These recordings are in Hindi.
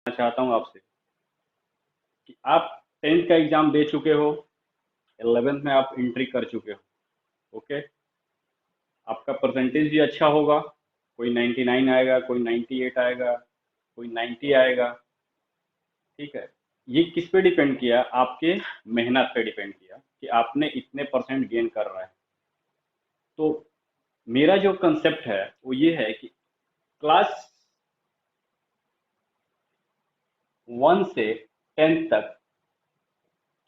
चाहता हूँ आपसे कि आप 10th का एग्जाम दे चुके हो, 11th में आप एंट्री कर चुके हो। ओके, आपका परसेंटेज भी अच्छा होगा। कोई 99 आएगा, कोई 98 आएगा, कोई 90 आएगा। ठीक है, ये किस पे डिपेंड किया? आपके मेहनत पे डिपेंड किया कि आपने इतने परसेंट गेन कर रहा है। तो मेरा जो कंसेप्ट है वो ये है कि क्लास 1 से 10th तक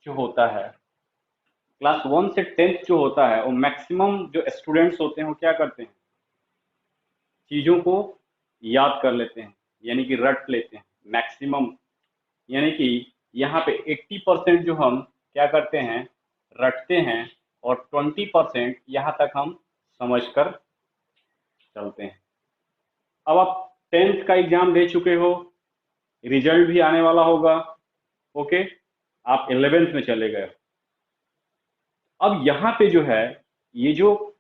जो होता है, क्लास 1 से 10th जो होता है, वो मैक्सिमम जो स्टूडेंट्स होते हैं वो क्या करते हैं, चीज़ों को याद कर लेते हैं, यानी कि रट लेते हैं मैक्सिमम। यानी कि यहाँ पे 80% जो हम क्या करते हैं, रटते हैं, और 20% यहाँ तक हम समझ कर चलते हैं। अब आप 10th का एग्जाम दे चुके हो, रिजल्ट भी आने वाला होगा। ओके, आप 11th में चले गए। अब यहाँ पे जो है, ये जो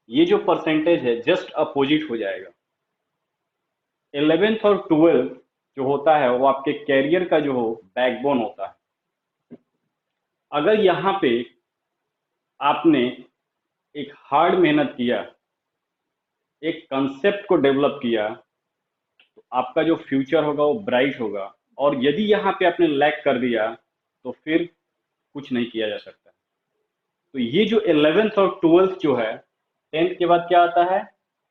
ये जो परसेंटेज है जस्ट अपोजिट हो जाएगा। 11th और 12th जो होता है वो आपके कैरियर का जो हो बैकबोन होता है। अगर यहाँ पे आपने एक हार्ड मेहनत किया, एक कंसेप्ट को डेवलप किया, तो आपका जो फ्यूचर होगा वो ब्राइट होगा। और यदि यहाँ पे आपने लैग कर दिया तो फिर कुछ नहीं किया जा सकता। तो ये जो 11th और 12th जो है, 10th के बाद क्या आता है,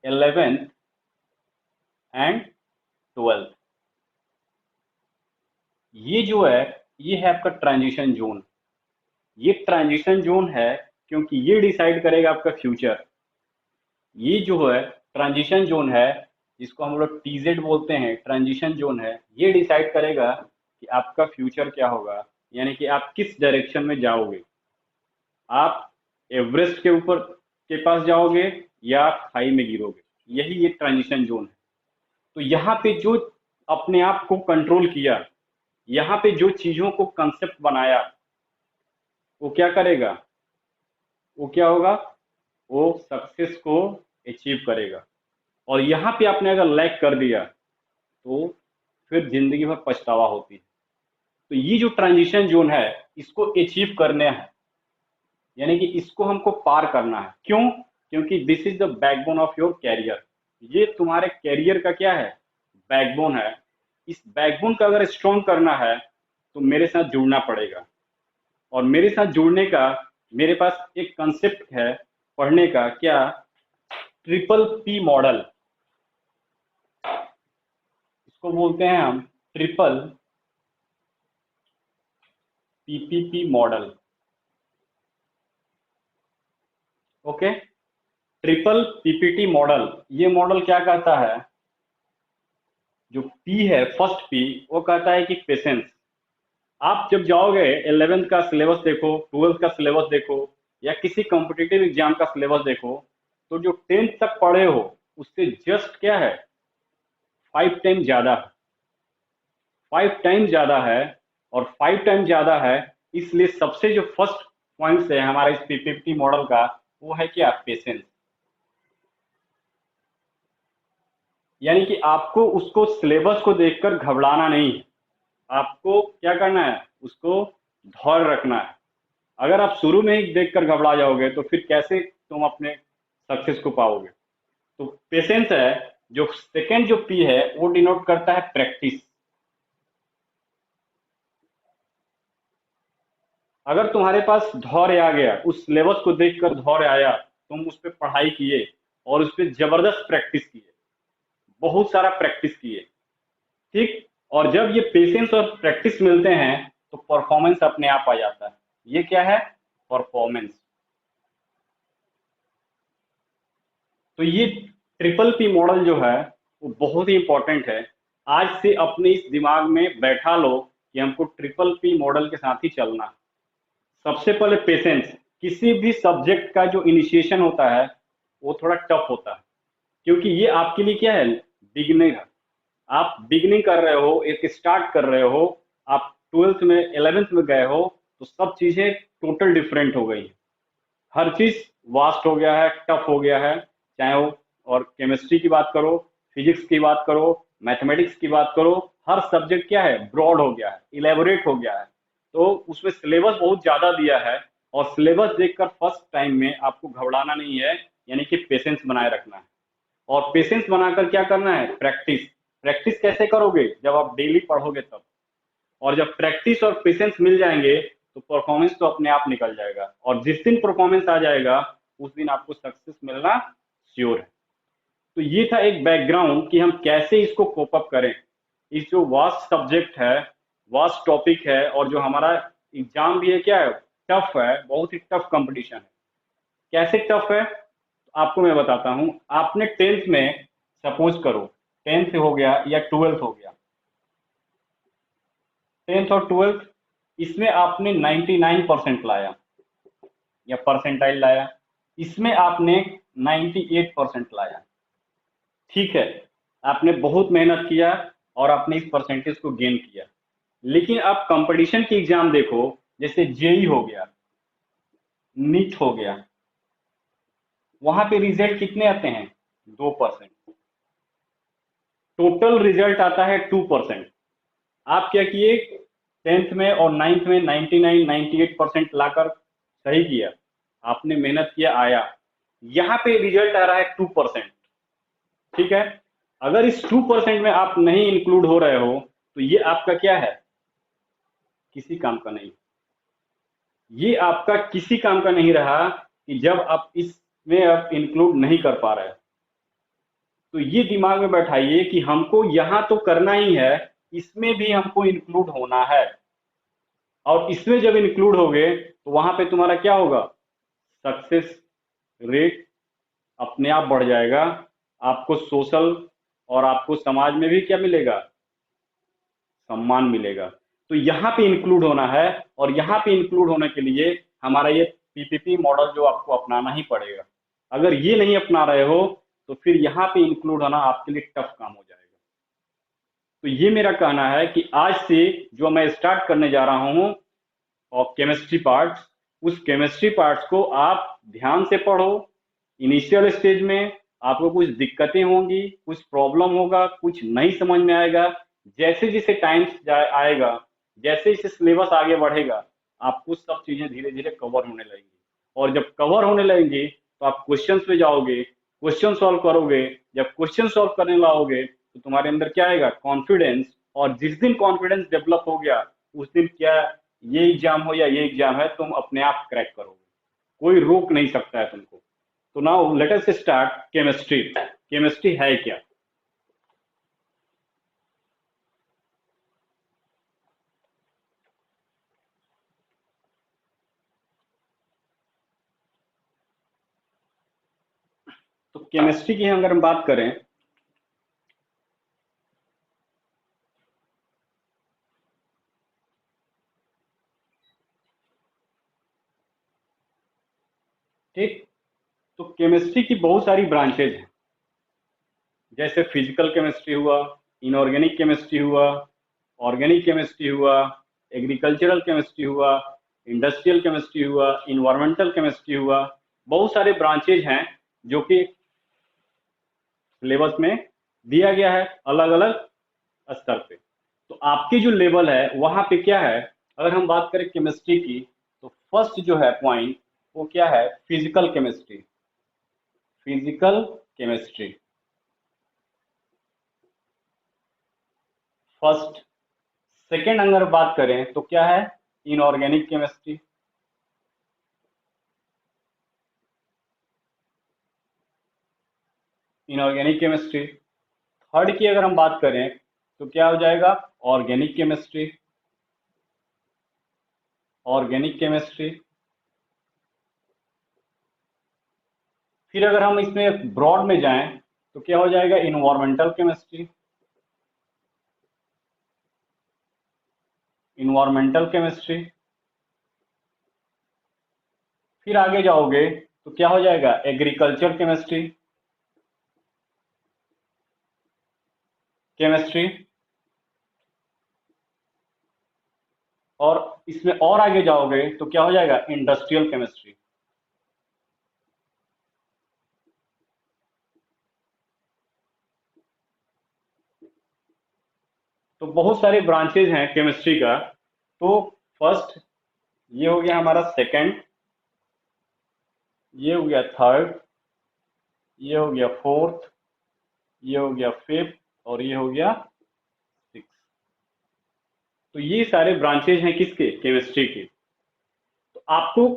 11th एंड 12th, ये जो है, ये है आपका ट्रांजिशन जोन। ये ट्रांजिशन जोन है क्योंकि ये डिसाइड करेगा आपका फ्यूचर। ये जो है ट्रांजिशन जोन है, जिसको हम लोग टीजेड बोलते हैं, ट्रांजिशन जोन है। ये डिसाइड करेगा कि आपका फ्यूचर क्या होगा, यानी कि आप किस डायरेक्शन में जाओगे। आप एवरेस्ट के ऊपर के पास जाओगे या आप खाई में गिरोगे, यही ये ट्रांजिशन जोन है। तो यहाँ पे जो अपने आप को कंट्रोल किया, यहाँ पे जो चीजों को कंसेप्ट बनाया, वो क्या करेगा, वो क्या होगा, वो सक्सेस को अचीव करेगा। और यहाँ पे आपने अगर लैग कर दिया तो फिर जिंदगी भर पछतावा होती है। तो ये जो ट्रांजिशन जोन है, इसको अचीव करना है, यानी कि इसको हमको पार करना है। क्यों? क्योंकि this is the backbone of your career. ये तुम्हारे कैरियर का क्या है, बैकबोन है। इस बैकबोन का अगर स्ट्रॉन्ग करना है तो मेरे साथ जुड़ना पड़ेगा। और मेरे साथ जुड़ने का मेरे पास एक कंसेप्ट है पढ़ने का, क्या, ट्रिपल पी मॉडल। इसको बोलते हैं हम triple PPP model. Okay, triple PPT model. ये मॉडल क्या कहता है, जो पी है, फर्स्ट पी, वो कहता है कि पेशेंस। आप जब जाओगे, 11th का सिलेबस देखो, 12th का सिलेबस देखो, या किसी कॉम्पिटिटिव एग्जाम का सिलेबस देखो, तो जो 10th तक पढ़े हो उससे जस्ट क्या है, 5 टाइम ज्यादा है। 5 टाइम ज्यादा है। और 5 टाइम ज्यादा है, इसलिए सबसे जो फर्स्ट पॉइंट है हमारे इस पीपीटी मॉडल का, वो है क्या, पेशेंस। यानी कि आपको उसको सिलेबस को देखकर घबराना नहीं है, आपको क्या करना है, उसको धौर रखना है। अगर आप शुरू में ही देखकर घबरा जाओगे तो फिर कैसे तुम अपने सक्सेस को पाओगे। तो पेशेंस है। जो सेकंड जो पी है वो डिनोट करता है प्रैक्टिस। अगर तुम्हारे पास धौर्य आ गया, उस सिलेबस को देखकर धौर्य आया, तुम उस पर पढ़ाई किए और उस पर जबरदस्त प्रैक्टिस किए, बहुत सारा प्रैक्टिस किए, ठीक। और जब ये पेशेंस और प्रैक्टिस मिलते हैं तो परफॉर्मेंस अपने आप आ जाता है। ये क्या है, परफॉर्मेंस। तो ये ट्रिपल पी मॉडल जो है वो बहुत ही इंपॉर्टेंट है। आज से अपने इस दिमाग में बैठा लो कि हमको ट्रिपल पी मॉडल के साथ ही चलना है। सबसे पहले पेशेंस। किसी भी सब्जेक्ट का जो इनिशिएशन होता है वो थोड़ा टफ होता है, क्योंकि ये आपके लिए क्या है, बिगिनिंग है। आप बिगिनिंग कर रहे हो, एक स्टार्ट कर रहे हो। आप 12th में 11th में गए हो तो सब चीजें टोटल डिफरेंट हो गई। हर चीज वास्ट हो गया है, टफ हो गया है। चाहे वो और केमिस्ट्री की बात करो, फिजिक्स की बात करो, मैथमेटिक्स की बात करो, हर सब्जेक्ट क्या है, ब्रॉड हो गया है, इलेबोरेट हो गया है, तो उसमें सिलेबस बहुत ज्यादा दिया है। और सिलेबस देखकर फर्स्ट टाइम में आपको घबराना नहीं है, यानी कि पेशेंस बनाए रखना है। और पेशेंस बनाकर क्या करना है, प्रैक्टिस। प्रैक्टिस कैसे करोगे, जब आप डेली पढ़ोगे तब। और जब प्रैक्टिस और पेशेंस मिल जाएंगे तो परफॉर्मेंस तो अपने आप निकल जाएगा, और जिस दिन परफॉर्मेंस आ जाएगा उस दिन आपको सक्सेस मिलना श्योर है। तो ये था एक बैकग्राउंड कि हम कैसे इसको कोप अप करें। इस जो वास्ट सब्जेक्ट है, वास्ट टॉपिक है, और जो हमारा एग्जाम भी है क्या है, टफ है, बहुत ही टफ कंपटीशन है। कैसे टफ है, तो आपको मैं बताता हूँ। आपने टेंथ में, सपोज करो टेंथ हो गया या ट्वेल्थ हो गया, टेंथ और ट्वेल्थ, इसमें आपने 99% लाया या परसेंटाइल लाया, इसमें आपने 98% लाया। ठीक है, आपने बहुत मेहनत किया और आपने इस परसेंटेज को गेन किया। लेकिन आप कंपटीशन की एग्जाम देखो, जैसे जेई हो गया, नीट हो गया, वहां पे रिजल्ट कितने आते हैं, 2%। टोटल रिजल्ट आता है 2%। आप क्या किए, टेंथ में और नाइन्थ में 99 98% लाकर सही किया, आपने मेहनत किया, आया। यहाँ पे रिजल्ट आ रहा है 2%। ठीक है, अगर इस 2% में आप नहीं इंक्लूड हो रहे हो तो ये आपका क्या है, किसी काम का नहीं। ये आपका किसी काम का नहीं रहा कि जब आप इसमें आप इंक्लूड नहीं कर पा रहे। तो ये दिमाग में बैठाइए कि हमको यहां तो करना ही है, इसमें भी हमको इंक्लूड होना है। और इसमें जब इंक्लूड हो गए तो वहां पे तुम्हारा क्या होगा, सक्सेस रेट अपने आप बढ़ जाएगा। आपको सोशल और आपको समाज में भी क्या मिलेगा, सम्मान मिलेगा। तो यहाँ पे इंक्लूड होना है, और यहाँ पे इंक्लूड होने के लिए हमारा ये पीपीपी मॉडल जो आपको अपनाना ही पड़ेगा। अगर ये नहीं अपना रहे हो तो फिर यहाँ पे इंक्लूड होना आपके लिए टफ काम हो जाएगा। तो ये मेरा कहना है कि आज से जो मैं स्टार्ट करने जा रहा हूँ, और केमिस्ट्री पार्ट्स, उस केमिस्ट्री पार्ट्स को आप ध्यान से पढ़ो। इनिशियल स्टेज में आपको कुछ दिक्कतें होंगी, कुछ प्रॉब्लम होगा, कुछ नहीं समझ में आएगा। जैसे जैसे टाइम आएगा, जैसे जैसे सिलेबस आगे बढ़ेगा, आपको सब चीजें धीरे धीरे कवर होने लगेंगी। और जब कवर होने लगेंगी तो आप क्वेश्चंस पे जाओगे, क्वेश्चन सॉल्व करोगे। जब क्वेश्चन सॉल्व करने लगोगे तो तुम्हारे अंदर क्या आएगा, कॉन्फिडेंस। और जिस दिन कॉन्फिडेंस डेवलप हो गया, उस दिन क्या, ये एग्जाम हो या ये एग्जाम है, तुम अपने आप क्रैक करोगे, कोई रोक नहीं सकता है तुमको। तो now let us start chemistry. Chemistry है क्या। तो केमिस्ट्री की अगर हम बात करें, ठीक, तो केमिस्ट्री की बहुत सारी ब्रांचेज हैं। जैसे फिजिकल केमिस्ट्री हुआ, इनऑर्गेनिक केमिस्ट्री हुआ, ऑर्गेनिक केमिस्ट्री हुआ, एग्रीकल्चरल केमिस्ट्री हुआ, इंडस्ट्रियल केमिस्ट्री हुआ, इन्वायरमेंटल केमिस्ट्री हुआ। बहुत सारे ब्रांचेज हैं जो कि सिलेबस में दिया गया है अलग अलग स्तर पे। तो आपकी जो लेवल है वहां पे क्या है, अगर हम बात करें केमिस्ट्री की, तो फर्स्ट जो है पॉइंट वो क्या है, physical chemistry. Physical chemistry first. Second अगर बात करें तो क्या है, inorganic chemistry. Inorganic chemistry. Third की अगर हम बात करें तो क्या हो जाएगा, ऑर्गेनिक केमिस्ट्री। Organic chemistry. फिर अगर हम इसमें ब्रॉड में जाएं तो क्या हो जाएगा, इन्वायरमेंटल केमिस्ट्री। Environmental chemistry. फिर आगे जाओगे तो क्या हो जाएगा, एग्रीकल्चर केमिस्ट्री। केमिस्ट्री। और इसमें और आगे जाओगे तो क्या हो जाएगा, इंडस्ट्रियल केमिस्ट्री। तो बहुत सारे ब्रांचेज हैं केमिस्ट्री का। तो फर्स्ट ये हो गया हमारा, सेकंड ये हो गया, थर्ड ये हो गया, फोर्थ ये हो गया, फिफ्थ और ये हो गया सिक्स। तो ये सारे ब्रांचेज हैं किसके, केमिस्ट्री के। तो आपको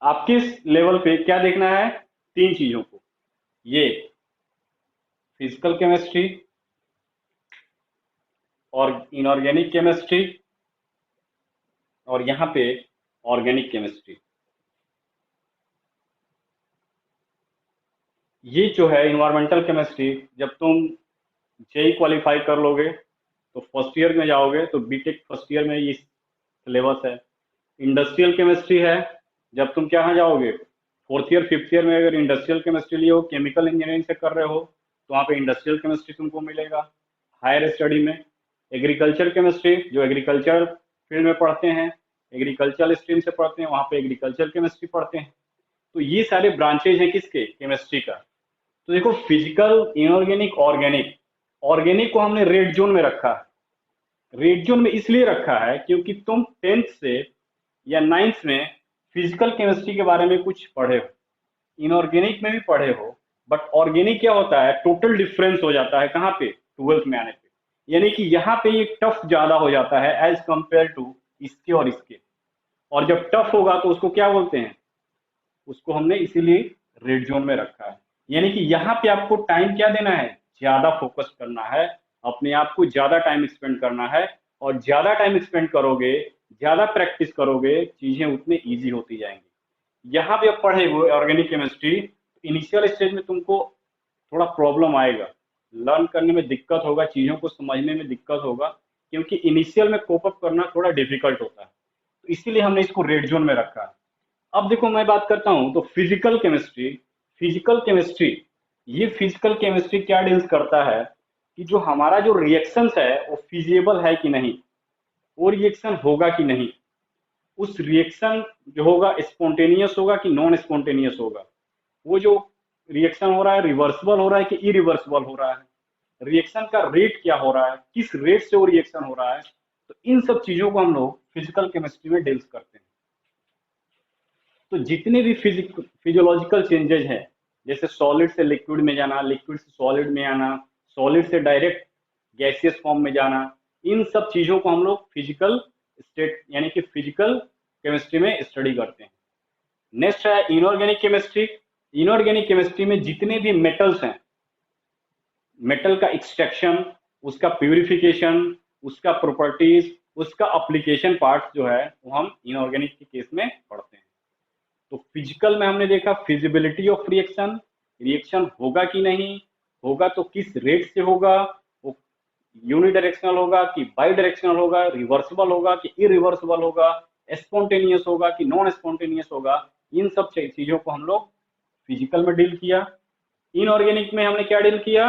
आपके लेवल पे क्या देखना है, तीन चीजों को, ये फिजिकल केमिस्ट्री और इनऑर्गेनिक केमिस्ट्री और यहाँ पे ऑर्गेनिक केमिस्ट्री। ये जो है इन्वायरमेंटल केमिस्ट्री, जब तुम जेई क्वालिफाई कर लोगे तो फर्स्ट ईयर में जाओगे तो बीटेक फर्स्ट ईयर में ये सिलेबस है। इंडस्ट्रियल केमिस्ट्री है, जब तुम क्या जाओगे फोर्थ ईयर फिफ्थ ईयर में, अगर इंडस्ट्रियल केमिस्ट्री लिए हो, केमिकल इंजीनियरिंग से कर रहे हो, तो वहाँ पे इंडस्ट्रियल केमिस्ट्री तुमको मिलेगा हायर स्टडी में। एग्रीकल्चर केमिस्ट्री, जो एग्रीकल्चर फील्ड में पढ़ते हैं, एग्रीकल्चर स्ट्रीम से पढ़ते हैं, वहाँ पे एग्रीकल्चर केमिस्ट्री पढ़ते हैं। तो ये सारे ब्रांचेज हैं किसके, केमिस्ट्री का। तो देखो फिजिकल, इनऑर्गेनिक, ऑर्गेनिक। ऑर्गेनिक को हमने रेड जोन में रखा है। रेड जोन में इसलिए रखा है क्योंकि तुम टेंथ से या नाइन्थ में फिजिकल केमिस्ट्री के बारे में कुछ पढ़े हो, इनऑर्गेनिक में भी पढ़े हो, बट ऑर्गेनिक क्या होता है, टोटल डिफरेंस हो जाता है कहाँ पे, ट्वेल्थ में आने पे। यानी कि यहाँ पे ये टफ ज्यादा हो जाता है एज कंपेयर टू इसके और इसके। और जब टफ होगा तो उसको क्या बोलते हैं, उसको हमने इसीलिए रेड जोन में रखा है। यानी कि यहाँ पे आपको टाइम क्या देना है, ज्यादा फोकस करना है, अपने आप को ज्यादा टाइम स्पेंड करना है। और ज्यादा टाइम स्पेंड करोगे, ज्यादा प्रैक्टिस करोगे, चीजें उतनी इजी होती जाएंगी। यहाँ पे आप पढ़े हुए ऑर्गेनिक केमिस्ट्री, इनिशियल स्टेज में तुमको थोड़ा प्रॉब्लम आएगा, लर्न करने में दिक्कत होगा, चीजों को समझने में दिक्कत होगा, क्योंकि इनिशियल में कोप अप करना थोड़ा डिफिकल्ट होता है। तो इसीलिए हमने इसको रेड जोन में रखा है। अब देखो मैं बात करता हूं तो फिजिकल केमिस्ट्री। फिजिकल केमिस्ट्री, ये फिजिकल केमिस्ट्री क्या डील्स करता है कि जो हमारा जो रिएक्शंस है वो फिजिबल है कि नहीं, वो रिएक्शन होगा कि नहीं, उस रिएक्शन जो होगा स्पॉन्टेनियस होगा कि नॉन स्पॉन्टेनियस होगा, वो जो रिएक्शन हो रहा है रिवर्सिबल हो रहा है कि इरिवर्सिबल हो रहा है, रिएक्शन का रेट क्या हो रहा है, किस रेट से वो रिएक्शन हो रहा है। तो इन सब चीजों को हम लोग फिजिकल केमिस्ट्री में डील्स करते हैं। तो जितने भी फिजियोलॉजिकल चेंजेस हैं, जैसे सॉलिड से लिक्विड में जाना, लिक्विड से सॉलिड में आना, सॉलिड से डायरेक्ट गैसियस फॉर्म में जाना, इन सब चीजों को हम लोग फिजिकल स्टेट यानी कि फिजिकल केमिस्ट्री में स्टडी करते हैं। नेक्स्ट है इनऑर्गेनिक केमिस्ट्री। इनऑर्गेनिक केमिस्ट्री में जितने भी मेटल्स हैं, मेटल का एक्सट्रैक्शन, उसका प्यूरिफिकेशन, उसका प्रॉपर्टीज, उसका अप्लीकेशन पार्ट जो है वो हम इनऑर्गेनिक के केस में पढ़ते हैं। तो फिजिकल में हमने देखा फिजिबिलिटी ऑफ रिएक्शन, रिएक्शन होगा कि नहीं, होगा तो किस रेट से होगा, वो यूनिडायरेक्शनल होगा कि बाई डायरेक्शनल होगा, रिवर्सिबल होगा कि इरिवर्सिबल होगा, स्पॉन्टेनियस होगा कि नॉन स्पॉन्टेनियस होगा। इन सब चीजों को हम लोग फिजिकल में डील किया। इनऑर्गेनिक में हमने क्या डील किया,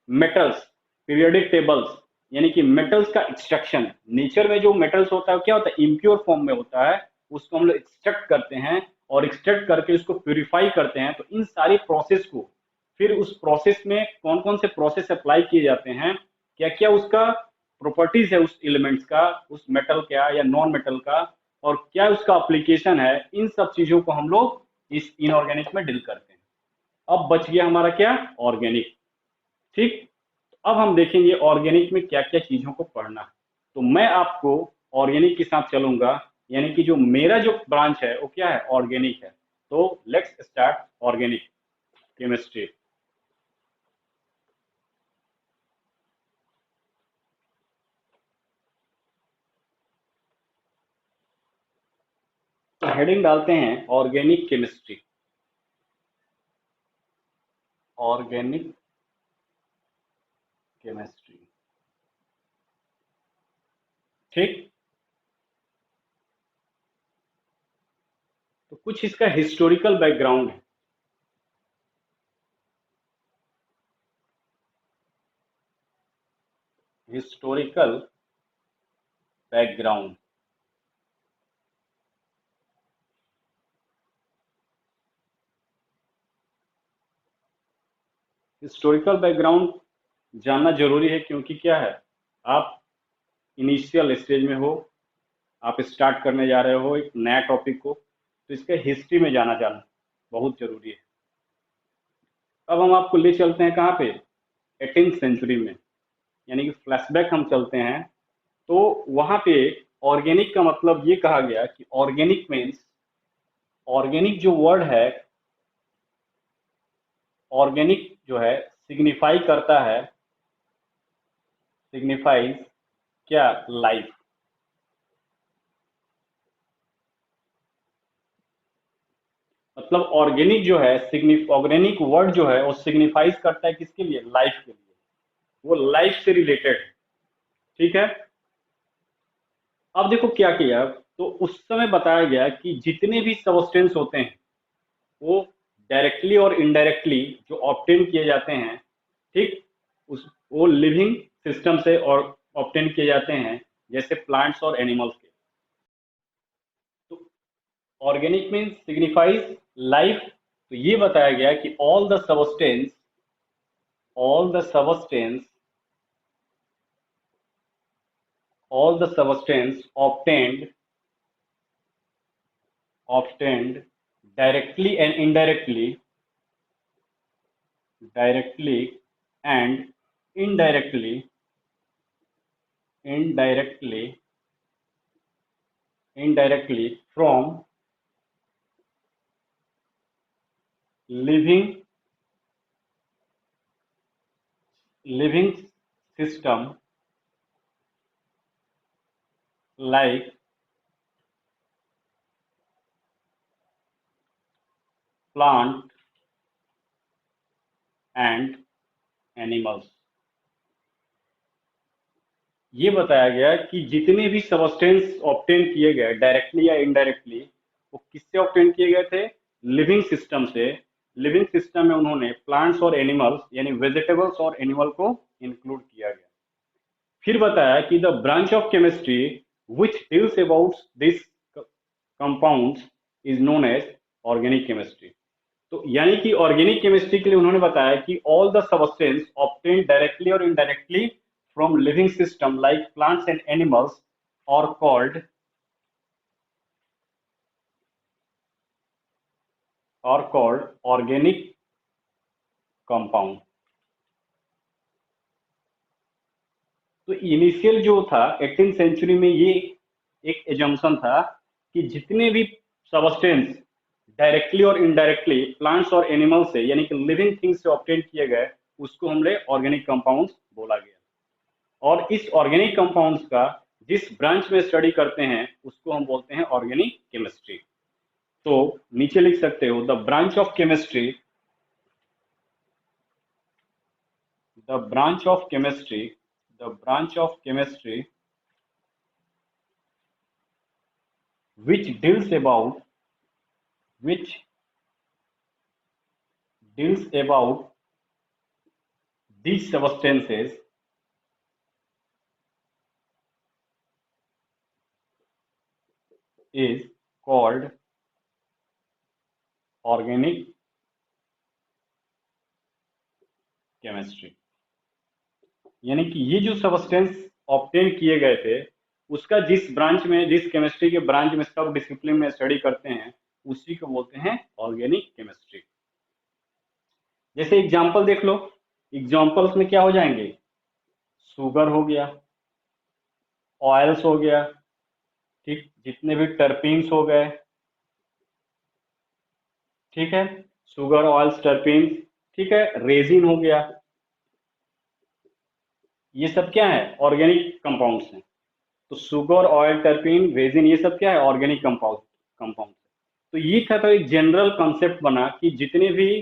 मेटल्स, पीरियोडिक टेबल्स, यानी कि मेटल्स का एक्सट्रैक्शन। नेचर में जो मेटल्स होता है क्या होता है, इम्प्योर फॉर्म में होता है, उसको हम लोग एक्सट्रैक्ट करते हैं और एक्सट्रैक्ट करके उसको प्यूरिफाई करते हैं। तो इन सारी प्रोसेस को, फिर उस प्रोसेस में कौन कौन से प्रोसेस अप्लाई किए जाते हैं, क्या क्या उसका प्रॉपर्टीज है उस एलिमेंट्स का, उस मेटल का या नॉन मेटल का, और क्या उसका एप्लीकेशन है, इन सब चीजों को हम लोग इस इनऑर्गेनिक में डील करते हैं। अब बच गया हमारा क्या, ऑर्गेनिक। ठीक, तो अब हम देखेंगे ऑर्गेनिक में क्या क्या चीजों को पढ़ना है। तो मैं आपको ऑर्गेनिक के साथ चलूंगा, यानी कि जो मेरा जो ब्रांच है वो क्या है, ऑर्गेनिक है। तो लेट्स स्टार्ट ऑर्गेनिक केमिस्ट्री। तो हेडिंग डालते हैं ऑर्गेनिक केमिस्ट्री, ऑर्गेनिक केमिस्ट्री। ठीक, तो कुछ इसका हिस्टोरिकल बैकग्राउंड है। हिस्टोरिकल बैकग्राउंड, हिस्टोरिकल बैकग्राउंड जानना जरूरी है, क्योंकि क्या है, आप इनिशियल स्टेज में हो, आप स्टार्ट करने जा रहे हो एक नया टॉपिक को, तो इसके हिस्ट्री में जाना जाना बहुत जरूरी है। अब हम आपको ले चलते हैं कहाँ पे, 18th सेंचुरी में, यानी कि फ्लैशबैक हम चलते हैं। तो वहां पे ऑर्गेनिक का मतलब ये कहा गया कि ऑर्गेनिक मीन्स, ऑर्गेनिक जो वर्ड है, ऑर्गेनिक जो है सिग्निफाई करता है, सिग्निफाइज क्या, लाइफ। मतलब ऑर्गेनिक जो है, ऑर्गेनिक वर्ड जो है वो सिग्निफाइज करता है किसके लिए, लाइफ के लिए, वो लाइफ से रिलेटेड है। ठीक है। अब देखो क्या किया, तो उस समय बताया गया कि जितने भी सबस्टेंस होते हैं वो डायरेक्टली और इनडायरेक्टली जो ऑब्टेन किए जाते हैं, ठीक, उस वो लिविंग सिस्टम से और ऑब्टेन किए जाते हैं, जैसे प्लांट्स और एनिमल्स के। तो ऑर्गेनिक मीन्स सिग्निफाइज लाइफ। तो ये बताया गया कि all the substance all the substance obtained directly and directly and indirectly from living living system like plant and animals। ये बताया गया कि जितने भी सबस्टेंस ऑब्टेन किए गए डायरेक्टली या इनडायरेक्टली, वो किससे ऑब्टेन किए गए थे, लिविंग सिस्टम से। लिविंग सिस्टम में उन्होंने प्लांट्स और एनिमल्स यानी वेजिटेबल्स और एनिमल को इंक्लूड किया गया। फिर बताया कि the branch of chemistry which deals about this compounds is known as organic chemistry. तो यानी कि ऑर्गेनिक केमिस्ट्री के लिए उन्होंने बताया कि all the substance obtain directly और indirectly from living system like plants and animals और कॉल्ड ऑर्गेनिक कंपाउंड। तो इनिशियल जो था 18th सेंचुरी में, ये एक एजम्पशन था कि जितने भी सबस्टेंस डायरेक्टली और इनडायरेक्टली प्लांट्स और एनिमल से यानी कि लिविंग थिंग्स से ऑब्टेन किए गए, उसको हमने ऑर्गेनिक कंपाउंड्स बोला गया। और इस ऑर्गेनिक कंपाउंड्स का जिस ब्रांच में स्टडी करते हैं उसको हम बोलते हैं ऑर्गेनिक केमिस्ट्री। तो नीचे लिख सकते हो, the branch of chemistry, the branch of chemistry, the branch of chemistry which deals about which deals about these substances is called organic chemistry। यानी कि ये जो सब्सटेंस ऑब्टेन किए गए थे, उसका जिस ब्रांच में, जिस केमिस्ट्री के ब्रांच में सब डिसिप्लिन में स्टडी करते हैं, उसी को बोलते हैं ऑर्गेनिक केमिस्ट्री। जैसे एग्जांपल देख लो, एग्जांपल्स में क्या हो जाएंगे, शुगर हो गया, ऑयल्स हो गया, ठीक, जितने भी टर्पीन्स हो गए, ठीक है, शुगर ऑयल्स टर्पीन्स, ठीक है, रेजिन हो गया, ये सब क्या है, ऑर्गेनिक कंपाउंड्स हैं। तो शुगर ऑयल टर्पीन रेजिन ये सब क्या है, ऑर्गेनिक कंपाउंड। तो ये था, तो एक जनरल कॉन्सेप्ट बना कि जितने भी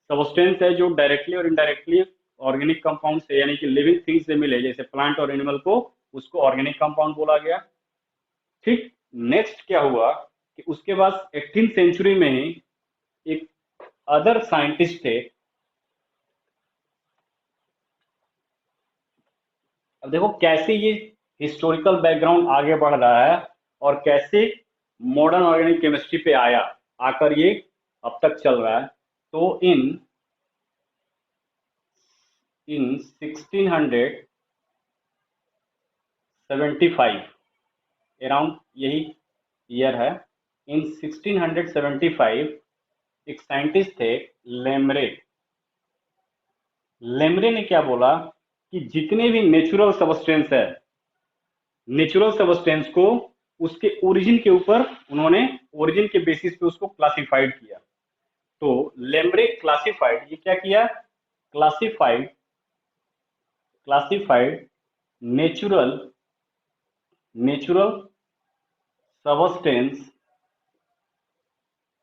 सबस्टेंस है जो डायरेक्टली और इनडायरेक्टली ऑर्गेनिक कंपाउंड से यानी कि लिविंग थिंग्स से मिले, जैसे प्लांट और एनिमल को, उसको ऑर्गेनिक कंपाउंड बोला गया। ठीक। नेक्स्ट क्या हुआ कि उसके बाद 18th सेंचुरी में ही एक अदर साइंटिस्ट थे। अब देखो कैसे ये हिस्टोरिकल बैकग्राउंड आगे बढ़ रहा है और कैसे मॉडर्न ऑर्गेनिक केमिस्ट्री पे आया, आकर ये अब तक चल रहा है। तो इन इन 1600 1675 अराउंड यही ईयर है। इन 1675 एक साइंटिस्ट थे लेमरे। लेमरे ने क्या बोला कि जितने भी नेचुरल सबस्टेंस है, नेचुरल सबस्टेंस को उसके ओरिजिन के ऊपर उन्होंने ओरिजिन के बेसिस पे उसको क्लासिफाइड किया। तो लेमरे क्लासिफाइड, ये क्या किया, classified classified natural natural substance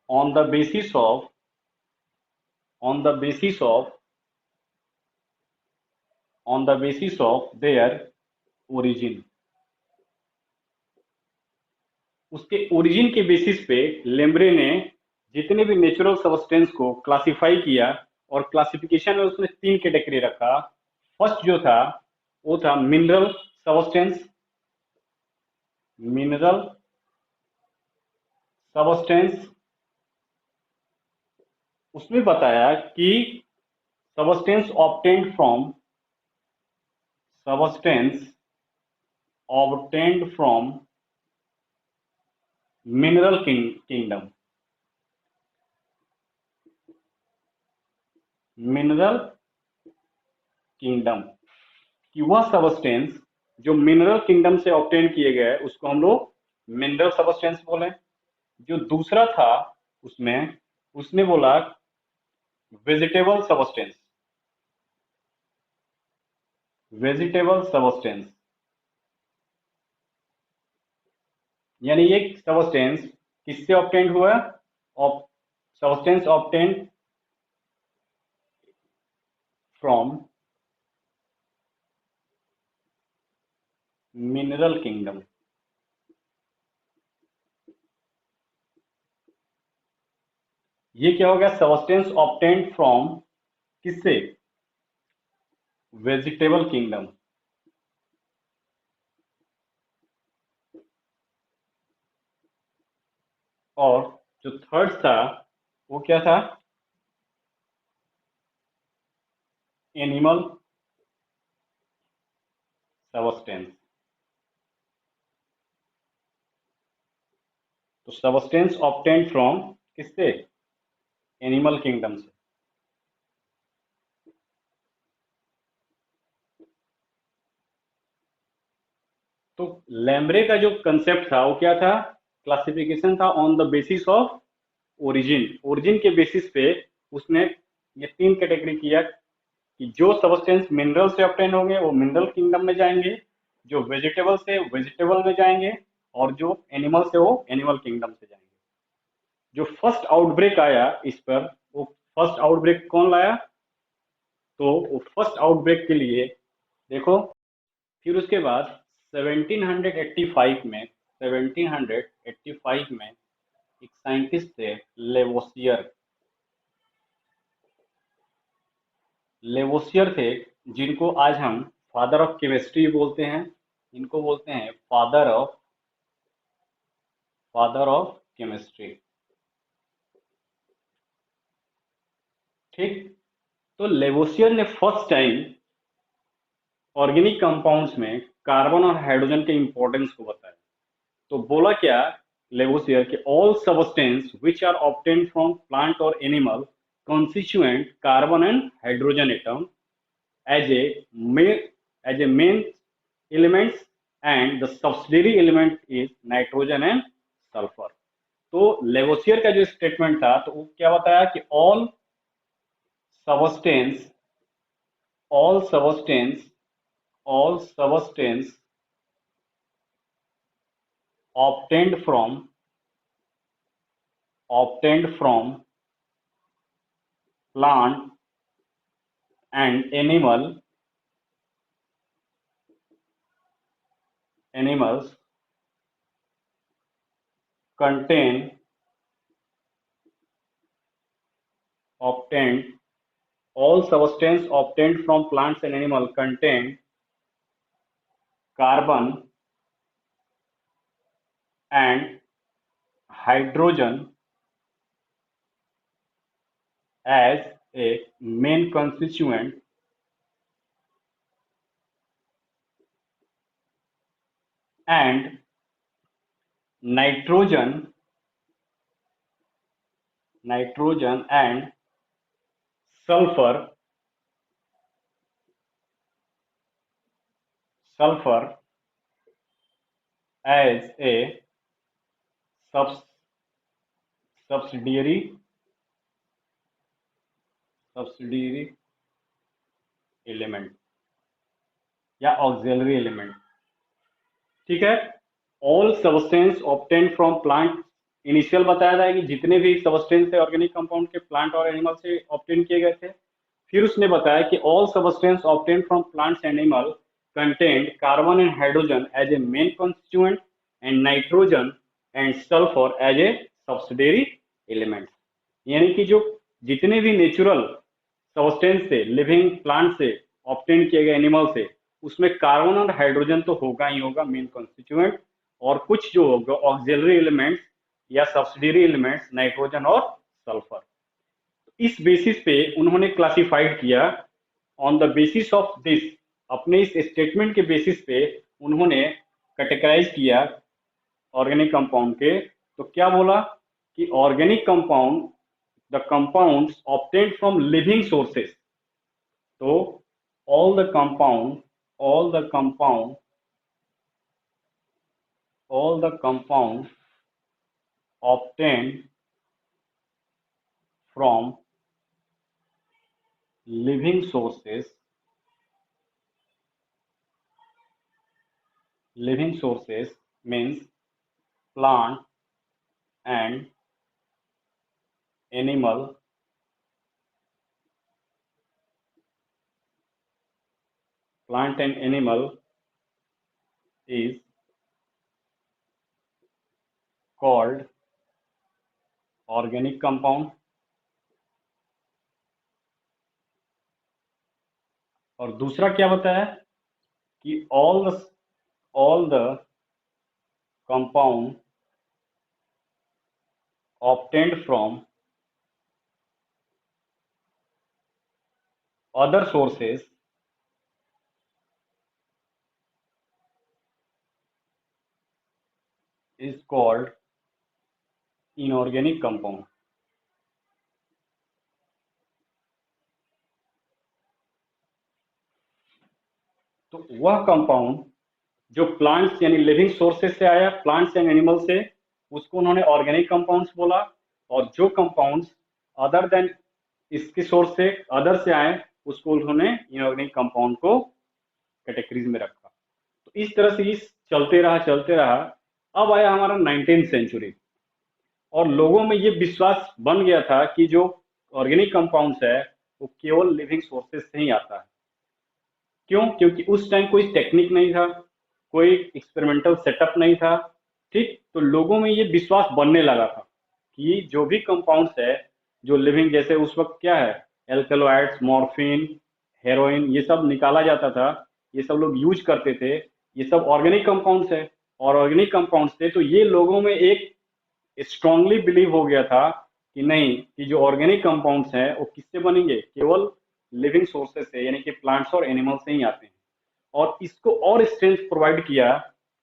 on the basis of on the basis of on the basis of their origin। उसके ओरिजिन के बेसिस पे लेम्ब्रे ने जितने भी नेचुरल सबस्टेंस को क्लासिफाई किया, और क्लासिफिकेशन में उसने 3 कैटेगरी रखा। फर्स्ट जो था वो था मिनरल सबस्टेंस, मिनरल सबस्टेंस। उसमें बताया कि substance obtained from substance obtained from mineral kingdom, mineral kingdom, कि वह सबस्टेंस जो मिनरल किंगडम से ऑब्टेन किए गए उसको हम लोग मिनरल सबस्टेंस बोले। जो दूसरा था उसमें उसने बोला वेजिटेबल सबस्टेंस, वेजिटेबल सबस्टेंस, यानी ये सबस्टेंस किससे ऑब्टेन हुआ, substance obtain from mineral kingdom. ये क्या हो गया, सबस्टेंस ऑब्टेन्ड फ्रॉम किससे, वेजिटेबल किंगडम। और जो थर्ड था वो क्या था, एनिमल सबस्टेंस। तो सबस्टेंस ऑब्टेन्ड फ्रॉम किससे, एनिमल किंगडम से। तो लैम्ब्रे का जो कंसेप्ट था वो क्या था, क्लासिफिकेशन था on the basis of origin. Origin के बेसिस पे उसने ये 3 कैटेगरी किया कि जो सबस्टेंस मिनरल से ऑब्टेन होंगे वो मिनरल किंगडम में जाएंगे, जो वेजिटेबल से वेजिटेबल में जाएंगे, और जो एनिमल से वो एनिमल किंगडम से जाएंगे। जो फर्स्ट आउटब्रेक आया इस पर, वो फर्स्ट आउटब्रेक कौन लाया, तो वो फर्स्ट आउटब्रेक के लिए देखो, फिर उसके बाद 1785 में 1785 में एक साइंटिस्ट थे लेवोसियर। लेवोसियर थे जिनको आज हम फादर ऑफ केमिस्ट्री बोलते हैं, इनको बोलते हैं फादर ऑफ केमिस्ट्री। ठीक। तो लेवोसियर ने फर्स्ट टाइम ऑर्गेनिक कंपाउंड्स में कार्बन और हाइड्रोजन के इंपॉर्टेंस को बताया। तो बोला क्या लेवोसियर कि all substance which are obtained from plant और animal constituent carbon and hydrogen atom as a main elements, and the subsidiary element is nitrogen and sulfur। तो लेवोसियर का जो स्टेटमेंट था तो वो क्या बताया कि substance all substance all substance obtained from plant and animals contain obtained all substance obtained from plants and animal contain carbon and hydrogen as a main constituent and nitrogen and sulfur as a subs, subsidiary subsidiary element या auxiliary element. ठीक है. All substance obtain from plant. Initial बताया था कि जितने भी सब्सटेंस है ऑर्गेनिक कंपाउंड के प्लांट और एनिमल से ऑब्टेन किए गए थे. फिर उसने बताया कि all substance obtain from plants and animal content carbon and hydrogen as a main constituent and nitrogen and sulphur as a subsidiary element. यानी कि जो जितने भी नेचुरल सब्सटेंस से लिविंग प्लांट से ऑब्टेन किए गए एनिमल से उसमें कार्बन और हाइड्रोजन तो होगा ही होगा मेन कॉन्स्टिट्यूएंट, और कुछ जो होगा ऑक्सिलरी एलिमेंट्स या सब्सिडियरी एलिमेंट्स नाइट्रोजन और सल्फर. इस बेसिस पे उन्होंने क्लासिफाइड किया. On the basis of this, अपने इस स्टेटमेंट के बेसिस पे उन्होंने कैटेगराइज किया ऑर्गेनिक कंपाउंड के. तो क्या बोला कि organic compound the compounds obtained from living sources. So all the compounds obtained from living sources means plant and animal is called organic compound. और दूसरा क्या बताया कि all the compound obtained from other sources is called inorganic compound. तो वह कंपाउंड जो प्लांट्स यानी लिविंग सोर्सेस से आया, प्लांट्स एंड एनिमल से, उसको उन्होंने ऑर्गेनिक कंपाउंड्स बोला. और जो कंपाउंड्स अदर देन इसके सोर्स से अदर से आए उसको उन्होंने इनऑर्गेनिक कंपाउंड को कैटेगरीज में रखा. तो इस तरह से इस चलते रहा. अब आया हमारा 19th सेंचुरी और लोगों में ये विश्वास बन गया था कि जो ऑर्गेनिक कंपाउंड्स है वो केवल लिविंग सोर्सेस से ही आता है. क्यों? क्योंकि उस टाइम कोई टेक्निक नहीं था, कोई एक्सपेरिमेंटल सेटअप नहीं था. ठीक. तो लोगों में ये विश्वास बनने लगा था कि जो भी कंपाउंड्स है जो लिविंग, जैसे उस वक्त क्या है एल्कलॉइड्स, मॉर्फिन, हेरोइन, ये सब निकाला जाता था, ये सब लोग यूज करते थे, ये सब ऑर्गेनिक कंपाउंड्स है. और ऑर्गेनिक कंपाउंड्स थे तो ये लोगों में एक स्ट्रांगली बिलीव हो गया था कि नहीं, कि जो ऑर्गेनिक कंपाउंड्स हैं वो किससे बनेंगे, केवल लिविंग सोर्सेस से यानी कि प्लांट्स और एनिमल्स से ही आते हैं. और इसको और स्ट्रेंथ प्रोवाइड किया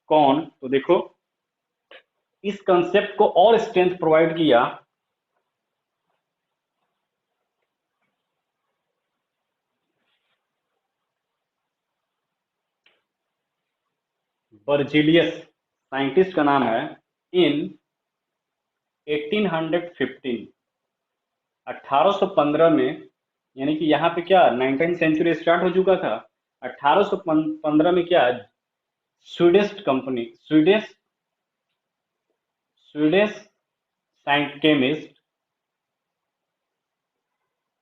कौन? तो देखो इस कंसेप्ट को और स्ट्रेंथ प्रोवाइड किया बर्जीलियस, साइंटिस्ट का नाम है. इन 1815, 1815 में, यानी कि यहाँ पे क्या 19th सेंचुरी स्टार्ट हो चुका था. 1815 में क्या स्वीडिश कंपनी, स्वीडिश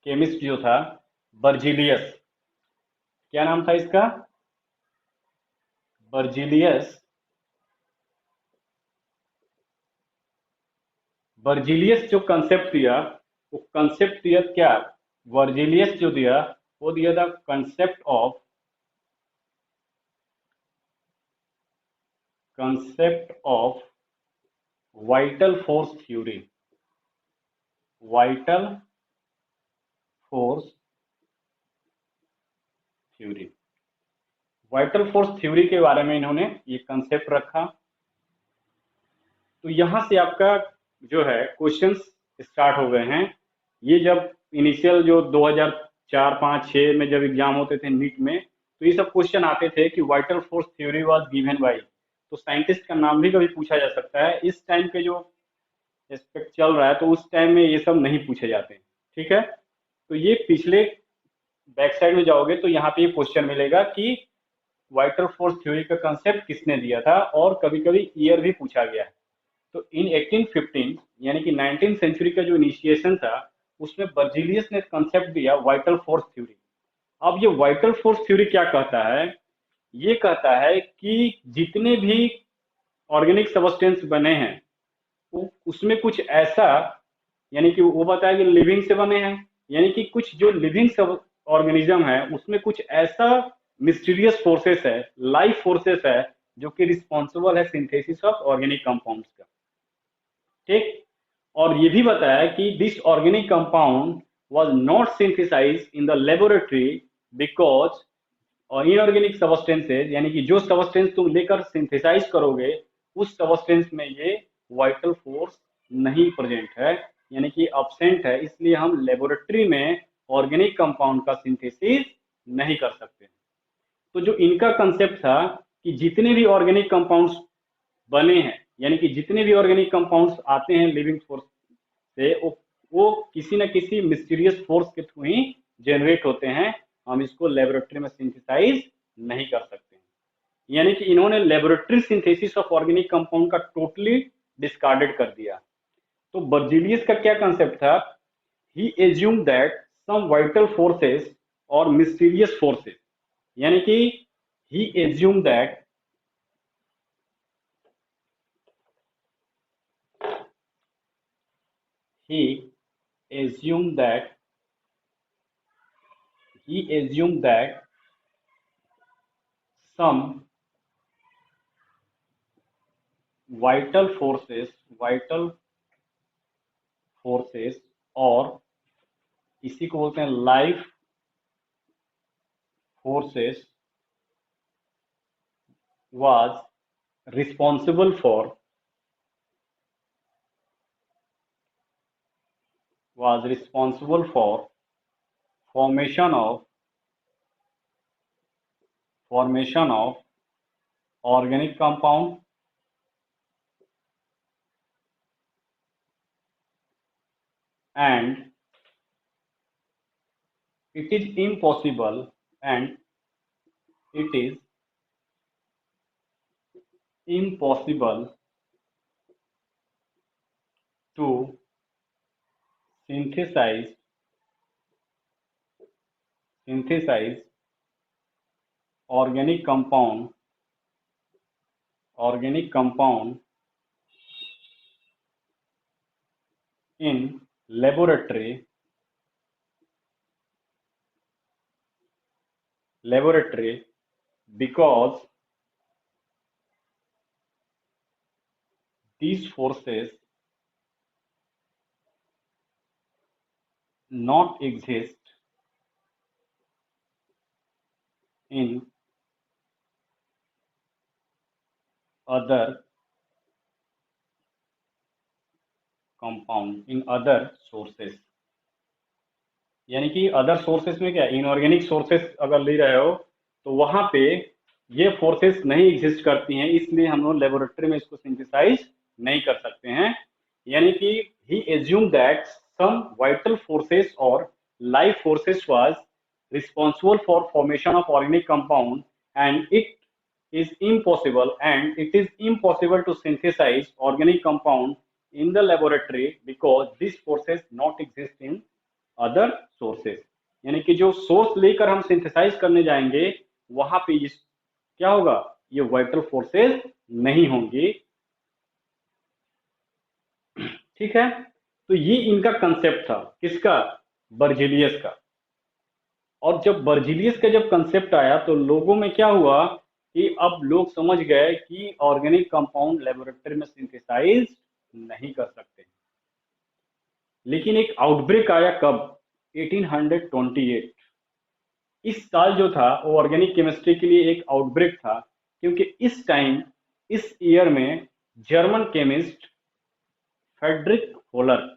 केमिस्ट जो था बर्जीलियस, क्या नाम था इसका, बर्जीलियस. बर्जीलियस जो कंसेप्ट दिया, वो कंसेप्ट दिया क्या, वर्जिलियस जो दिया वो दिया था concept of vital force theory. Vital force theory vital force theory के बारे में इन्होंने ये कंसेप्ट रखा। तो यहाँ से आपका जो है क्वेश्चंस स्टार्ट हो गए हैं। ये जब इनिशियल जो 2004, 5, 6 में जब एग्जाम होते थे नीट में, तो ये सब क्वेश्चन आते थे कि vital force theory was given by, तो साइंटिस्ट का नाम भी कभी पूछा जा सकता है। इस टाइम पे जो एस्पेक्ट चल रहा है तो उस टाइम में ये सब नहीं पूछे जाते हैं, ठीक है। तो ये पिछले बैक साइड में जाओगे तो यहाँ पे ये क्वेश्चन मिलेगा कि वाइटल फोर्स थ्योरी का कंसेप्ट किसने दिया था, और कभी कभी ईयर भी पूछा गया है। तो इन 1815 यानी कि 19th सेंचुरी का जो इनिशिएशन था, उसमें बर्जीलियस ने कंसेप्ट दिया वाइटल फोर्स थ्योरी। अब ये वाइटल फोर्स थ्योरी क्या कहता है? ये कहता है कि जितने भी ऑर्गेनिक सबस्टेंस बने हैं उसमें कुछ ऐसा, यानी कि वो बताया कि लिविंग से बने हैं, यानी कि कुछ जो लिविंग सब ऑर्गेनिज्म है उसमें कुछ ऐसा मिस्टीरियस फोर्सेस है, लाइफ फोर्सेस है, जो कि रिस्पॉन्सिबल है सिंथेसिस ऑफ ऑर्गेनिक कंपाउंड्स का, ठीक। और ये भी बताया कि this organic compound was not synthesize in the laboratory because, और इनऑर्गेनिक सबस्टेंसेज यानी कि जो सबस्टेंस तुम लेकर सिंथेसाइज करोगे उस सबस्टेंस में ये वाइटल फोर्स नहीं प्रेजेंट है, यानी कि अब्सेंट है, इसलिए हम लेबोरेटरी में ऑर्गेनिक कंपाउंड का सिंथेसिस नहीं कर सकते। तो जो इनका कंसेप्ट था कि जितने भी ऑर्गेनिक कंपाउंड्स बने हैं, यानी कि जितने भी ऑर्गेनिक कंपाउंड्स आते हैं लिविंग फोर्स से, वो किसी न किसी मिस्टीरियस फोर्स के थ्रू ही जनरेट होते हैं, हम इसको लेबोरेटरी में सिंथेसाइज नहीं कर सकते हैं। यानी कि इन्होंने laboratory synthesis of organic compound का टोटली डिस्कार्डेड कर दिया। तो बर्जीलियस का क्या कंसेप्ट था? He assume that some vital forces और मिस्टीरियस फोर्सेस, यानी कि he assume that he assumed that he assumed that some vital forces vital forces और इसी को बोलते हैं life forces was responsible for was responsible for formation of formation of organic compound and it is impossible and it is impossible to synthesize synthesize organic compound in laboratory because these forces not exist in other compound in other sources। यानी कि अदर सोर्सेस में क्या, इनऑर्गेनिक सोर्सेस अगर ले रहे हो तो वहां पे ये फोर्सेस नहीं एग्जिस्ट करती हैं, इसलिए हम लोग लेबोरेटरी में इसको सिंथेसाइज नहीं कर सकते हैं। यानी कि he assume that some vital forces और life forces was responsible for formation of organic compound and it is impossible to synthesize organic compound in the laboratory because these forces not exist in other sources. यानी कि जो सोर्स लेकर हम सिंथेसाइज करने जाएंगे वहां पे क्या होगा, ये वाइटल फोर्सेस नहीं होंगी, ठीक है। तो ये इनका कंसेप्ट था, किसका? बर्जीलियस का। और जब बर्जीलियस का जब कंसेप्ट आया तो लोगों में क्या हुआ कि अब लोग समझ गए कि ऑर्गेनिक कंपाउंड लेबोरेटरी में सिंथेसाइज नहीं कर सकते। लेकिन एक आउटब्रेक आया कब? 1828। इस साल जो था वो ऑर्गेनिक केमिस्ट्री के लिए एक आउटब्रेक था, क्योंकि इस टाइम, इस ईयर में German chemist Friedrich Wohler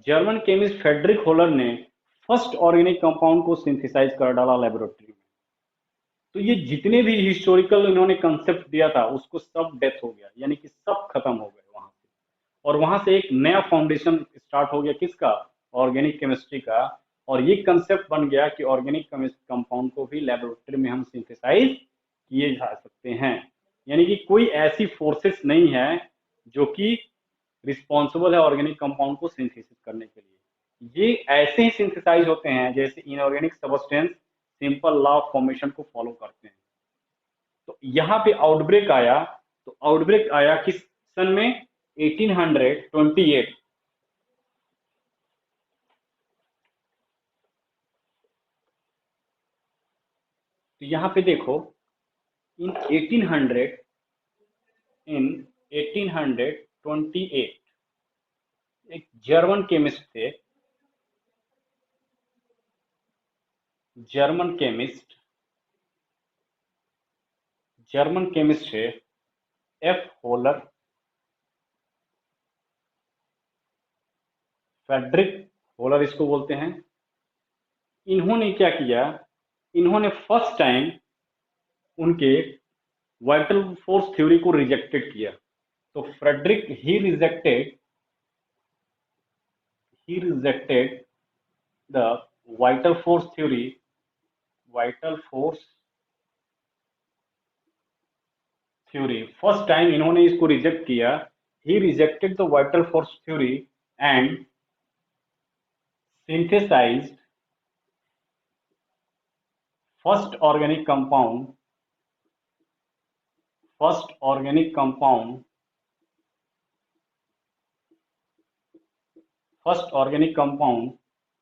German chemist Friedrich Wohler ने फर्स्ट ऑर्गेनिक कंपाउंड को सिंथेसाइज कर डाला लेबोरेटरी में। तो ये जितने भी हिस्टोरिकल इन्होंने कंसेप्ट दिया था उसको सब डेथ हो गया, यानी कि सब खत्म हो गए वहां से। और वहां से एक नया फाउंडेशन स्टार्ट हो गया, किसका? ऑर्गेनिक केमिस्ट्री का। और ये कंसेप्ट बन गया कि ऑर्गेनिक कंपाउंड को भी लेबोरेटरी में हम सिंथेसाइज किए जा सकते हैं, यानी कि कोई ऐसी फोर्सेस नहीं है जो कि रिस्पॉन्सिबल है ऑर्गेनिक कंपाउंड को सिंथेसिस करने के लिए। ये ऐसे ही सिंथेसाइज होते हैं जैसे inorganic substance simple law of formation को फॉलो करते हैं। तो यहाँ पे आउटब्रेक आया, तो आउटब्रेक आया किस सन में? 1828। तो यहाँ पे देखो, इन 1828 एक जर्मन केमिस्ट थे, जर्मन केमिस्ट है एफ होलर, फ्रेडरिक होलर इसको बोलते हैं। इन्होंने क्या किया? इन्होंने फर्स्ट टाइम उनके वाइटल फोर्स थ्योरी को रिजेक्टेड किया। तो Friedrich he rejected the vital force theory first time इन्होंने इसको रिजेक्ट किया। He rejected the vital force theory and synthesized first organic compound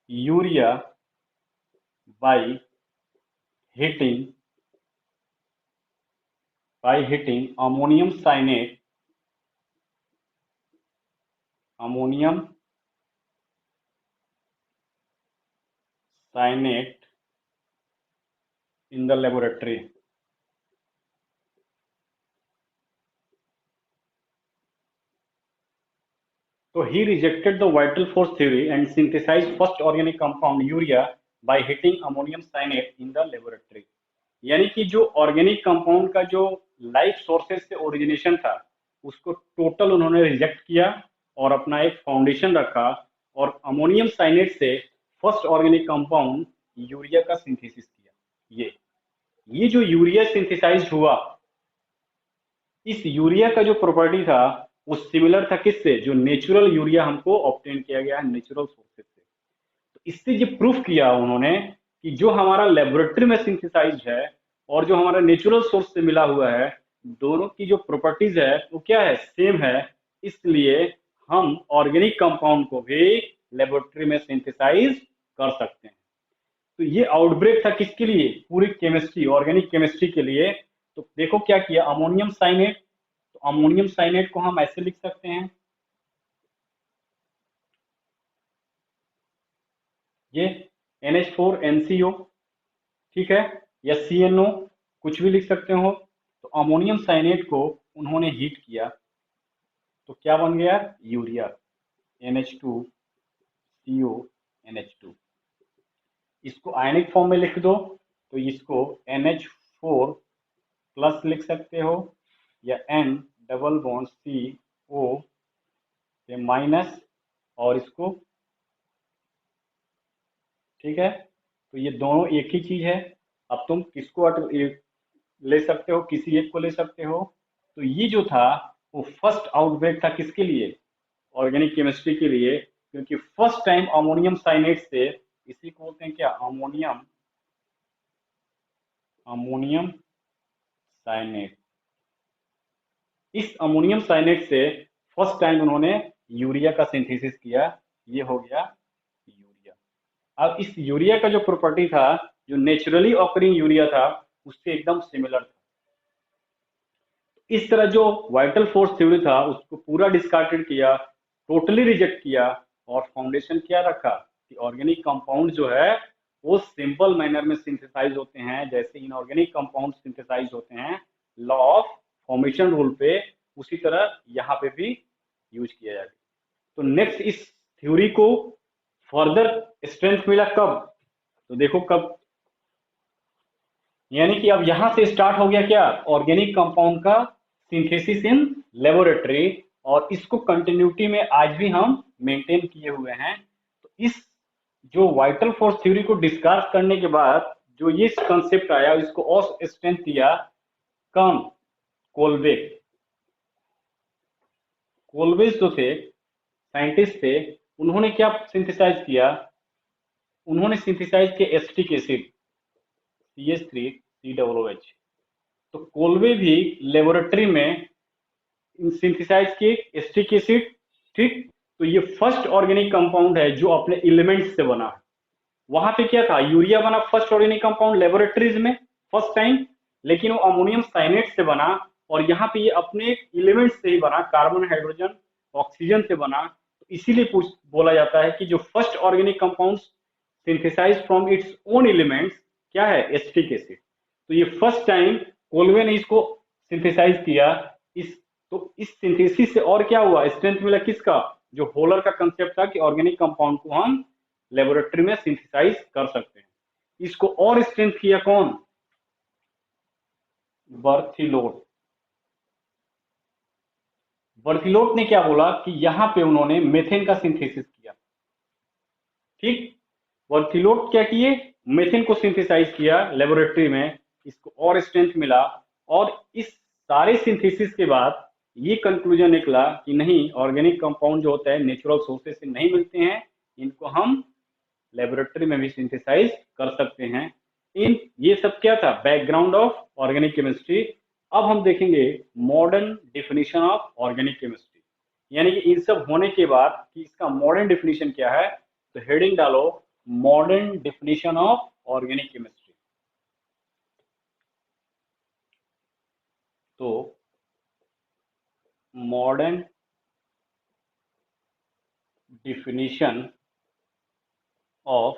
urea by hitting ammonium cyanide in the laboratory। So he rejected the vital force theory and synthesized first organic compound urea by hitting ammonium cyanide in the laboratory। यानी कि जो ऑर्गेनिक कंपाउंड का जो लाइफ सोर्सेज से ओरिजिनेशन था उसको टोटल उन्होंने रिजेक्ट किया और अपना एक फाउंडेशन रखा, और अमोनियम साइनेट से फर्स्ट ऑर्गेनिक कंपाउंड यूरिया का सिंथेसिस किया। ये जो यूरिया सिंथेसाइज हुआ, इस यूरिया का जो प्रॉपर्टी था वो सिमिलर था किससे? जो नेचुरल यूरिया हमको ऑब्टेन किया गया है नेचुरल सोर्सेज से। तो इससे ये प्रूफ किया उन्होंने कि जो हमारा लेबोरेटरी में सिंथेसाइज है और जो हमारा नेचुरल सोर्स से मिला हुआ है, दोनों की जो प्रॉपर्टीज है वो क्या है? सेम है। इसलिए हम ऑर्गेनिक कंपाउंड को भी लेबोरेटरी में सिंथेसाइज कर सकते हैं। तो ये आउटब्रेक था किसके लिए? पूरी केमिस्ट्री, ऑर्गेनिक केमिस्ट्री के लिए। तो देखो क्या किया, अमोनियम साइनेट। तो अमोनियम साइनेट को हम ऐसे लिख सकते हैं, ये NH4NCO, ठीक है, या CNO, कुछ भी लिख सकते हो। तो अमोनियम साइनेट को उन्होंने हीट किया तो क्या बन गया? Urea, NH2CONH2। इसको आयनिक फॉर्म में लिख दो तो इसको NH4 प्लस लिख सकते हो, या N डबल बॉन्ड CO से माइनस, और इसको, ठीक है। तो ये दोनों एक ही चीज है। अब तुम किसको ले सकते हो? किसी एक को ले सकते हो। तो ये जो था वो फर्स्ट आउटब्रेक था किसके लिए? ऑर्गेनिक केमिस्ट्री के लिए, क्योंकि फर्स्ट टाइम अमोनियम साइनेट से, इसी को बोलते हैं क्या? Ammonium cyanate. इस अमोनियम साइनेट से फर्स्ट टाइम उन्होंने यूरिया का सिंथेसिस किया। ये हो गया यूरिया। अब इस यूरिया का जो प्रॉपर्टी था, जो नेचुरली ऑकरिंग यूरिया था, उससे एकदम सिमिलर था। इस तरह जो वाइटल फोर्स थ्योरी था उसको पूरा डिस्कार्टेड किया, टोटली रिजेक्ट किया, और फाउंडेशन क्या रखा कि ऑर्गेनिक कंपाउंड जो है वो सिंपल मैनर में सिंथेसाइज होते हैं, जैसे इनऑर्गेनिक कंपाउंड सिंथेसाइज होते हैं लॉ ऑफ फॉर्मेशन रूल पे, उसी तरह यहाँ पे भी यूज किया जाएगा। तो नेक्स्ट इस थ्योरी को फर्दर स्ट्रेंथ मिला कब, तो देखो कब, यानी कि अब यहां से स्टार्ट हो गया क्या, ऑर्गेनिक कंपाउंड का सिंथेसिस इन लेबोरेटरी, और इसको कंटिन्यूटी में आज भी हम मेंटेन किए हुए हैं। तो इस जो वाइटल फोर्स थ्योरी को डिस्कस करने के बाद जो ये कंसेप्ट आया, इसको और स्ट्रेंथ दिया कौन, कोलबे। कोलबे जो थे साइंटिस्ट थे, उन्होंने क्या सिंथेसाइज किया, उन्होंने सिंथेसाइज किया एसिटिक एसिड CH3COOH। तो कोलबे भी लेबोरेटरी में सिंथेसाइज किए एसिटिक एसिड, ठीक। तो ये फर्स्ट ऑर्गेनिक कंपाउंड है जो अपने एलिमेंट्स से बना है। वहां पे क्या था, यूरिया बना फर्स्ट ऑर्गेनिक कंपाउंड लेबोरेटरीज में फर्स्ट टाइम, लेकिन वो अमोनियम साइनेट से बना, और यहाँ पे ये अपने एलिमेंट्स से ही बना, कार्बन हाइड्रोजन ऑक्सीजन से बना। तो इसीलिए बोला जाता है कि जो first organic compound synthesize from its own elements क्या है, एसिटिक एसिड। तो ये फर्स्ट टाइम कोलवे ने इसको सिंथेसाइज किया। तो इस सिंथेसिस से और क्या हुआ, स्ट्रेंथ मिला किसका, जो होलर का कंसेप्ट था कि ऑर्गेनिक कंपाउंड को हम लेबोरेटरी में सिंथेसाइज कर सकते हैं। इसको और स्ट्रेंथ किया कौन, बर्थिलोट। बर्थिलोट ने क्या बोला कि यहां पे उन्होंने मेथेन का सिंथेसिस किया, ठीक। बर्थिलोट क्या किए, मेथेन को सिंथेसाइज किया लेबोरेटरी में, इसको और स्ट्रेंथ मिला। और इस सारे सिंथेसिस के बाद ये कंक्लूजन निकला कि नहीं, ऑर्गेनिक कंपाउंड जो होता है नेचुरल सोर्सेज से नहीं मिलते हैं, इनको हम लेबोरेटरी में भी सिंथेसाइज कर सकते हैं। इन ये सब क्या था, बैकग्राउंड ऑफ ऑर्गेनिक केमिस्ट्री। अब हम देखेंगे modern definition of organic chemistry, यानी कि इन सब होने के बाद कि इसका मॉडर्न डिफिनीशन क्या है। तो हेडिंग डालो modern definition of organic chemistry. तो modern definition of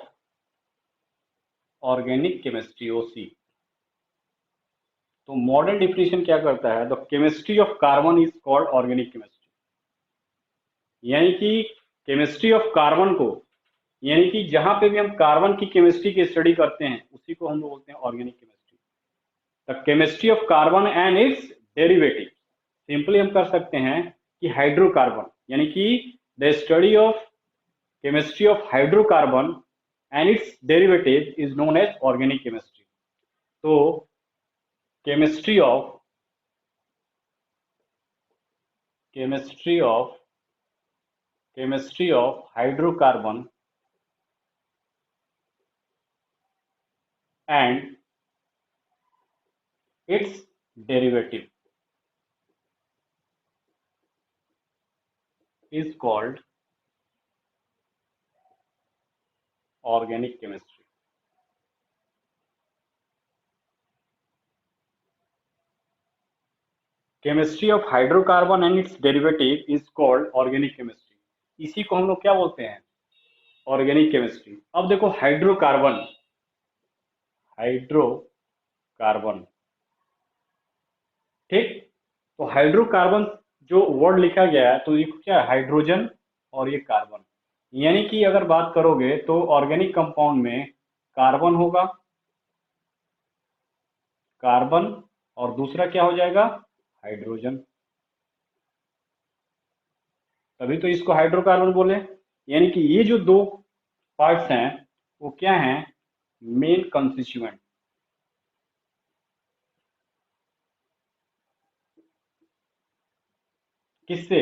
organic chemistry OC। तो मॉडर्न डिफिनीशन क्या करता है, the chemistry of carbon is called organic chemistry. यानी कि केमिस्ट्री ऑफ कार्बन को, यानी कि जहां पे भी हम कार्बन की केमिस्ट्री की स्टडी करते हैं उसी को हम लोग बोलते हैं organic chemistry. The chemistry of carbon and its derivative, simply हम कर सकते हैं कि हाइड्रोकार्बन, यानी कि the study of chemistry of hydrocarbon and its derivative is known as organic chemistry. तो chemistry of hydrocarbon and its derivative is called organic chemistry. Chemistry of hydrocarbon and its derivative is called organic chemistry. इसी को हम लोग क्या बोलते हैं, ऑर्गेनिक केमिस्ट्री। अब देखो हाइड्रोकार्बन, ठीक। तो हाइड्रोकार्बन जो वर्ड लिखा गया है, तो ये क्या है, हाइड्रोजन और ये कार्बन। यानी कि अगर बात करोगे तो ऑर्गेनिक कंपाउंड में कार्बन होगा, कार्बन, और दूसरा क्या हो जाएगा, हाइड्रोजन। तभी तो इसको हाइड्रोकार्बन बोले। यानी कि ये जो दो पार्ट्स हैं वो क्या हैं, मेन कंस्टिट्यूएंट। किससे,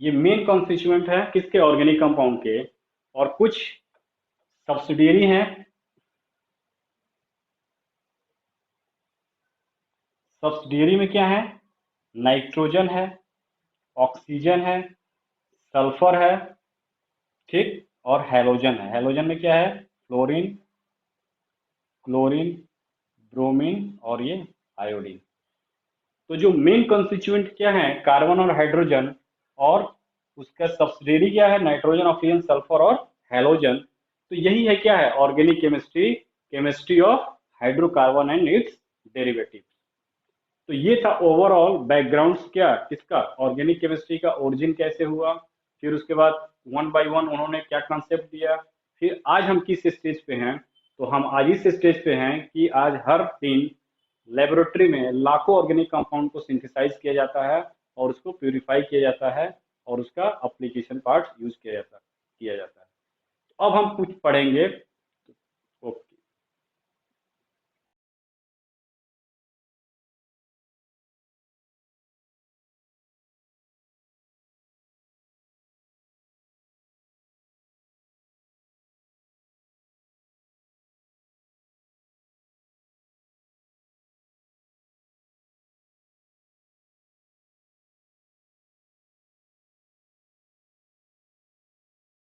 ये मेन कॉन्स्टिट्यूएंट है किसके, ऑर्गेनिक कंपाउंड के, और कुछ सब्सिडियरी हैं। सब्सिडियरी में क्या है, नाइट्रोजन है, ऑक्सीजन है, सल्फर है, ठीक, और हैलोजन है। हैलोजन में क्या है, फ्लोरीन, क्लोरीन, ब्रोमीन और ये आयोडीन। तो जो मेन कंस्टिट्यूएंट क्या है, कार्बन और हाइड्रोजन, और उसका सब्सिडियरी क्या है, नाइट्रोजन, ऑक्सीजन, सल्फर और हैलोजन। तो यही है, क्या है, organic chemistry, chemistry of hydrocarbon and its derivative. तो ये था ओवरऑल बैकग्राउंड, क्या, किसका, ऑर्गेनिक केमिस्ट्री का ओरिजिन कैसे हुआ, फिर उसके बाद वन बाय वन उन्होंने क्या कॉन्सेप्ट दिया। फिर आज हम किस स्टेज पे हैं, तो हम आज इस स्टेज पे हैं कि आज हर दिन लेबोरेटरी में लाखों ऑर्गेनिक कंपाउंड को सिंथेसाइज किया जाता है और उसको प्यूरिफाई किया जाता है और उसका एप्लीकेशन पार्ट यूज किया जाता है। तो अब हम कुछ पढ़ेंगे